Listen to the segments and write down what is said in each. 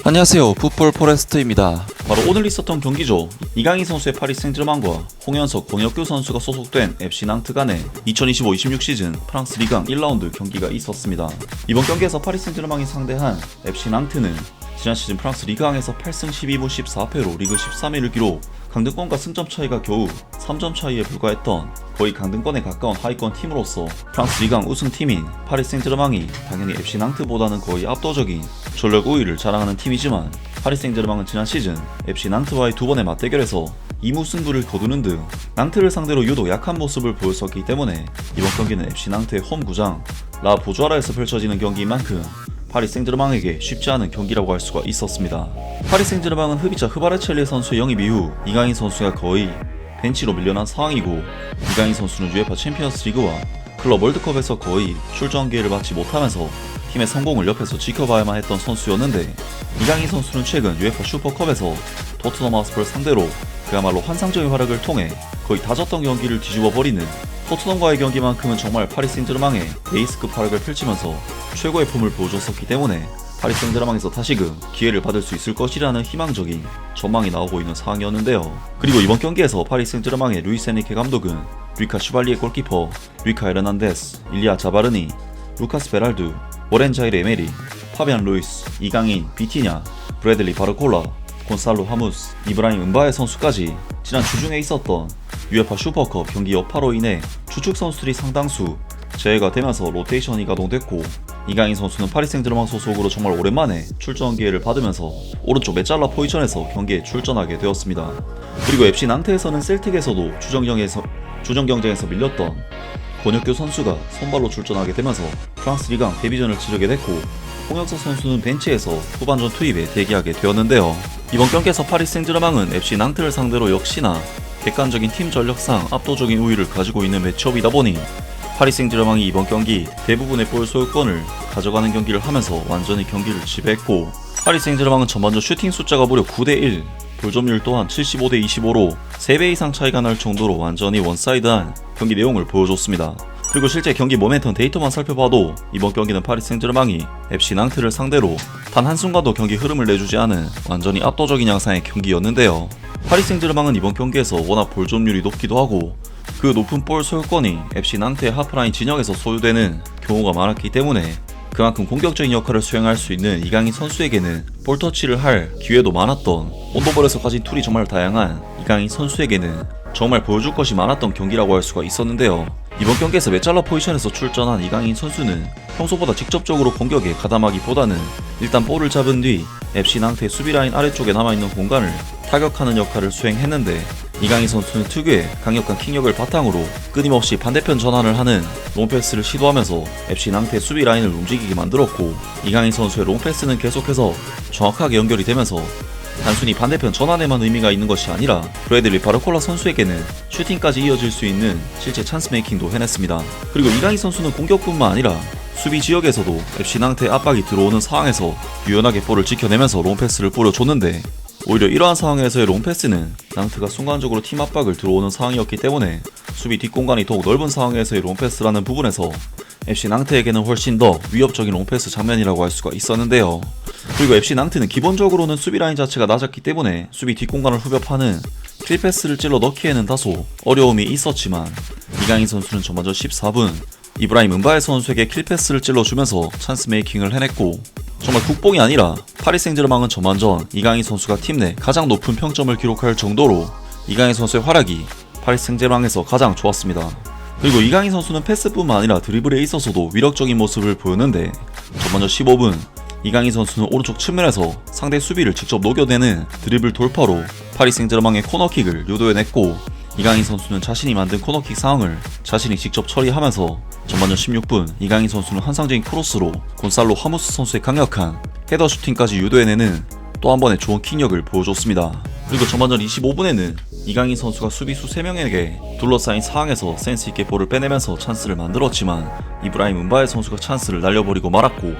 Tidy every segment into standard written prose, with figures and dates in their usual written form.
안녕하세요, 풋볼 포레스트입니다. 바로 오늘 있었던 경기죠. 이강인 선수의 파리 생제르맹과 홍현석, 권혁규 선수가 소속된 FC 낭트 간의 2025-26 시즌 프랑스 리강 1라운드 경기가 있었습니다. 이번 경기에서 파리 생제르맹이 상대한 FC 낭트는 지난 시즌 프랑스 리강에서 8승 12무 14패로 리그 13위를 기록, 강등권과 승점 차이가 겨우 3점 차이에 불과했던 거의 강등권에 가까운 하위권 팀으로서 프랑스 리강 우승팀인 파리 생제르맹이 당연히 FC 낭트보다는 거의 압도적인 전력 우위를 자랑하는 팀이지만, 파리 생제르맹은 지난 시즌 FC 낭트와의 두 번의 맞대결에서 2무 승부를 거두는 등 낭트를 상대로 유독 약한 모습을 보였었기 때문에 이번 경기는 FC 낭트의 홈 구장 라 보주아라에서 펼쳐지는 경기인 만큼 파리 생제르맹에게 쉽지 않은 경기라고 할 수가 있었습니다. 파리 생제르맹은 흡이차 흐바르첼리 선수의 영입 이후 이강인 선수가 거의 벤치로 밀려난 상황이고, 이강인 선수는 UEFA 챔피언스 리그와 클럽 월드컵에서 거의 출전 기회를 받지 못하면서 팀의 성공을 옆에서 지켜봐야만 했던 선수였는데, 이강인 선수는 최근 UEFA 슈퍼컵에서 토트넘 하스퍼를 상대로 그야말로 환상적인 활약을 통해 거의 다졌던 경기를 뒤집어버리는, 토트넘과의 경기만큼은 정말 파리 생제르맹의 에이스급 활약을 펼치면서 최고의 폼을 보여줬었기 때문에 파리 생제르맹에서 다시금 기회를 받을 수 있을 것이라는 희망적인 전망이 나오고 있는 상황이었는데요. 그리고 이번 경기에서 파리 생제르맹의 루이스 엔리케 감독은 루카 슈발리에 골키퍼, 루이카 에르난데스, 일리아 자바르니, 루카스 베랄두, 워렌 자이르 에메리, 파비안 루이스, 이강인, 비티냐, 브래들리 바르콜라, 곤살로 하무스, 이브라임 은바에 선수까지 지난 주중에 있었던 UEFA 슈퍼컵 경기 여파로 인해 주축 선수들이 상당수 제외가 되면서 로테이션이 가동됐고, 이강인 선수는 파리 생제르맹 소속으로 정말 오랜만에 출전 기회를 받으면서 오른쪽 메잘라 포지션에서 경기에 출전하게 되었습니다. 그리고 FC 낭트에서는 셀틱에서도 주전 경쟁에서 밀렸던 권혁규 선수가 선발로 출전하게 되면서 프랑스 리강 데뷔전을 치르게 됐고, 홍혁석 선수는 벤치에서 후반전 투입에 대기하게 되었는데요. 이번 경기에서 파리 생제르맹은 FC 낭트를 상대로 역시나 객관적인 팀 전력상 압도적인 우위를 가지고 있는 매치업이다 보니 파리 생제르맹이 이번 경기 대부분의 볼 소유권을 가져가는 경기를 하면서 완전히 경기를 지배했고, 파리 생제르맹은 전반전 슈팅 숫자가 무려 9대1, 볼점률 또한 75대 25로 3배 이상 차이가 날 정도로 완전히 원사이드한 경기 내용을 보여줬습니다. 그리고 실제 경기 모멘텀 데이터만 살펴봐도 이번 경기는 파리 생제르맹이 FC 낭트를 상대로 단 한순간도 경기 흐름을 내주지 않은 완전히 압도적인 양상의 경기였는데요. 파리 생제르맹은 이번 경기에서 워낙 볼점률이 높기도 하고 그 높은 볼 소유권이 FC 낭트의 하프라인 진영에서 소유되는 경우가 많았기 때문에 그만큼 공격적인 역할을 수행할 수 있는 이강인 선수에게는 볼터치를 할 기회도 많았던, 온도볼에서 가진 툴이 정말 다양한 이강인 선수에게는 정말 보여줄 것이 많았던 경기라고 할 수가 있었는데요. 이번 경기에서 메잘라 포지션에서 출전한 이강인 선수는 평소보다 직접적으로 공격에 가담하기보다는 일단 볼을 잡은 뒤 FC 낭트의 수비라인 아래쪽에 남아있는 공간을 타격하는 역할을 수행했는데, 이강인 선수는 특유의 강력한 킥력을 바탕으로 끊임없이 반대편 전환을 하는 롱패스를 시도하면서 FC 낭트의 수비 라인을 움직이게 만들었고, 이강인 선수의 롱패스는 계속해서 정확하게 연결이 되면서 단순히 반대편 전환에만 의미가 있는 것이 아니라 브래들리 바르콜라 선수에게는 슈팅까지 이어질 수 있는 실제 찬스 메이킹도 해냈습니다. 그리고 이강인 선수는 공격뿐만 아니라 수비 지역에서도 FC 낭트의 압박이 들어오는 상황에서 유연하게 볼을 지켜내면서 롱패스를 뿌려줬는데, 오히려 이러한 상황에서의 롱패스는 낭트가 순간적으로 팀 압박을 들어오는 상황이었기 때문에 수비 뒷공간이 더욱 넓은 상황에서의 롱패스라는 부분에서 FC 낭트에게는 훨씬 더 위협적인 롱패스 장면이라고 할 수가 있었는데요. 그리고 FC 낭트는 기본적으로는 수비 라인 자체가 낮았기 때문에 수비 뒷공간을 후벼파는 킬패스를 찔러 넣기에는 다소 어려움이 있었지만, 이강인 선수는 전반전 14분 이브라임 은바에 선수에게 킬패스를 찔러주면서 찬스 메이킹을 해냈고, 정말 국뽕이 아니라 파리 생제르맹은 전반전 이강인 선수가 팀 내 가장 높은 평점을 기록할 정도로 이강인 선수의 활약이 파리 생제르맹에서 가장 좋았습니다. 그리고 이강인 선수는 패스뿐만 아니라 드리블에 있어서도 위력적인 모습을 보였는데, 전반전 15분 이강인 선수는 오른쪽 측면에서 상대 수비를 직접 녹여내는 드리블 돌파로 파리 생제르맹의 코너킥을 유도해냈고, 이강인 선수는 자신이 만든 코너킥 상황을 자신이 직접 처리하면서 전반전 16분 이강인 선수는 환상적인 크로스로 곤살로 하무스 선수의 강력한 헤더 슈팅까지 유도해내는 또 한 번의 좋은 킥력을 보여줬습니다. 그리고 전반전 25분에는 이강인 선수가 수비수 3명에게 둘러싸인 상황에서 센스있게 볼을 빼내면서 찬스를 만들었지만, 이브라임 은바에 선수가 찬스를 날려버리고 말았고,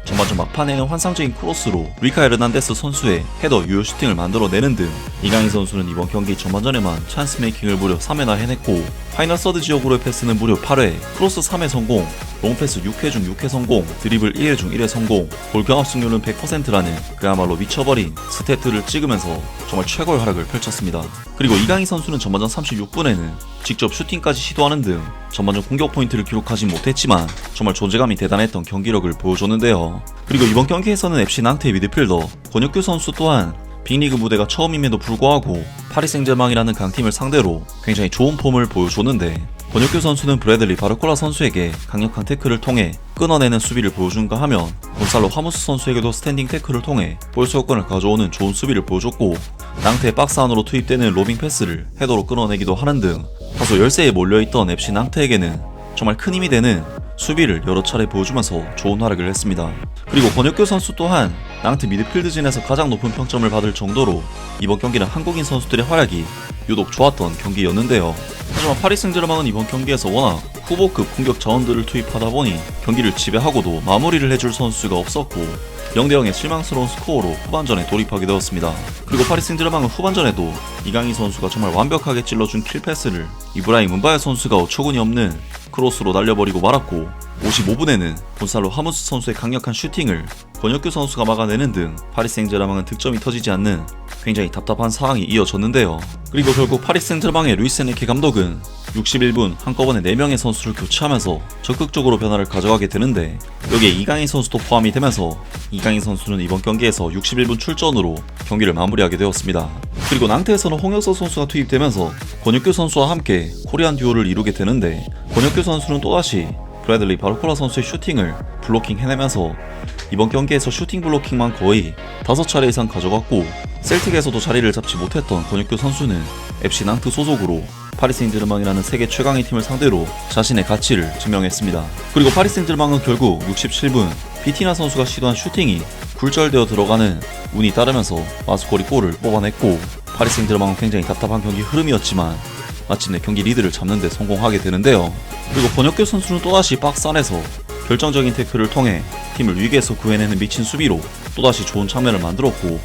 전반전 막판에는 환상적인 크로스로 루이카 에르난데스 선수의 헤더 유효 슈팅을 만들어내는 등 이강인 선수는 이번 경기 전반전에만 찬스 메이킹을 무려 3회나 해냈고, 파이널 서드 지역으로의 패스는 무려 8회, 크로스 3회 성공, 롱패스 6회 중 6회 성공, 드리블 1회 중 1회 성공, 볼 경합 승률은 100%라는 그야말로 미쳐버린 스태트를 찍으면서 정말 최고의 활약을 펼쳤습니다. 그리고 이강인 선수는 전반전 36분에는 직접 슈팅까지 시도하는 등 전반전 공격 포인트를 기록하진 못했지만 정말 존재감이 대단했던 경기력을 보여줬는데요. 그리고 이번 경기에서는 FC 낭트의 미드필더 권혁규 선수 또한 빅리그 무대가 처음임에도 불구하고 파리 생제르맹이라는 강팀을 상대로 굉장히 좋은 폼을 보여줬는데, 권혁규 선수는 브래들리 바르콜라 선수에게 강력한 태클을 통해 끊어내는 수비를 보여준가 하면 곤살로 화무스 선수에게도 스탠딩 태클을 통해 볼 소유권을 가져오는 좋은 수비를 보여줬고, 낭트의 박스 안으로 투입되는 로빙 패스를 헤더로 끊어내기도 하는 등 다소 열세에 몰려있던 FC 낭트에게는 정말 큰 힘이 되는 수비를 여러 차례 보여주면서 좋은 활약을 했습니다. 그리고 권혁규 선수 또한 낭트 미드필드진에서 가장 높은 평점을 받을 정도로 이번 경기는 한국인 선수들의 활약이 유독 좋았던 경기였는데요. 하지만 파리 생제르맹은 이번 경기에서 워낙 후보급 공격 자원들을 투입하다 보니 경기를 지배하고도 마무리를 해줄 선수가 없었고 0대0의 실망스러운 스코어로 후반전에 돌입하게 되었습니다. 그리고 파리 생제르맹은 후반전에도 이강인 선수가 정말 완벽하게 찔러준 킬패스를 이브라임 은바야 선수가 어처구니 없는 크로스로 날려버리고 말았고, 55분에는 곤살로 하무스 선수의 강력한 슈팅을 권혁규 선수가 막아내는 등 파리 생제르맹은 득점이 터지지 않는 굉장히 답답한 상황이 이어졌는데요. 그리고 결국 파리 생제르맹의 루이스 엔리케 감독은 61분 한꺼번에 4명의 선수를 교체하면서 적극적으로 변화를 가져가게 되는데, 여기에 이강인 선수도 포함이 되면서 이강인 선수는 이번 경기에서 61분 출전으로 경기를 마무리하게 되었습니다. 그리고 낭트에서는 홍혁서 선수가 투입되면서 권혁규 선수와 함께 코리안 듀오를 이루게 되는데, 권혁규 선수는 또다시 브래들리 바르콜라 선수의 슈팅을 블로킹 해내면서 이번 경기에서 슈팅 블로킹만 거의 5차례 이상 가져갔고, 셀틱에서도 자리를 잡지 못했던 권혁규 선수는 FC 낭트 소속으로 파리 생제르맹이라는 세계 최강의 팀을 상대로 자신의 가치를 증명했습니다. 그리고 파리 생제르맹은 결국 67분 비티나 선수가 시도한 슈팅이 굴절되어 들어가는 운이 따르면서 마스코리 골을 뽑아냈고, 파리 생제르맹은 굉장히 답답한 경기 흐름이었지만 마침내 경기 리드를 잡는 데 성공하게 되는데요. 그리고 권혁규 선수는 또다시 박스 안에서 결정적인 태클을 통해 팀을 위기에서 구해내는 미친 수비로 또다시 좋은 장면을 만들었고,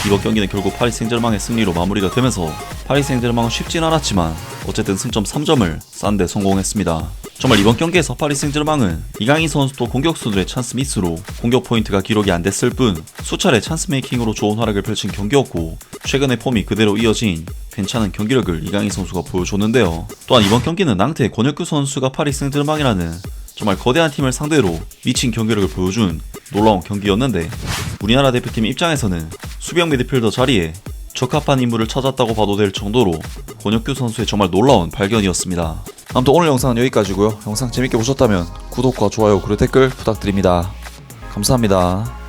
이번 경기는 결국 파리 생제르맹의 승리로 마무리가 되면서 파리 생제르맹은 쉽진 않았지만 어쨌든 승점 3점을 싼 데 성공했습니다. 정말 이번 경기에서 파리 생제르맹은 이강인 선수도 공격수들의 찬스 미스로 공격 포인트가 기록이 안 됐을 뿐 수차례 찬스 메이킹으로 좋은 활약을 펼친 경기였고, 최근의 폼이 그대로 이어진 괜찮은 경기력을 이강인 선수가 보여줬는데요. 또한 이번 경기는 낭트의 권혁규 선수가 파리 생제르맹이라는 정말 거대한 팀을 상대로 미친 경기력을 보여준 놀라운 경기였는데, 우리나라 대표팀 입장에서는 수비형 미드필더 자리에 적합한 인물을 찾았다고 봐도 될 정도로 권혁규 선수의 정말 놀라운 발견이었습니다. 아무튼 오늘 영상은 여기까지고요. 영상 재밌게 보셨다면 구독과 좋아요 그리고 댓글 부탁드립니다. 감사합니다.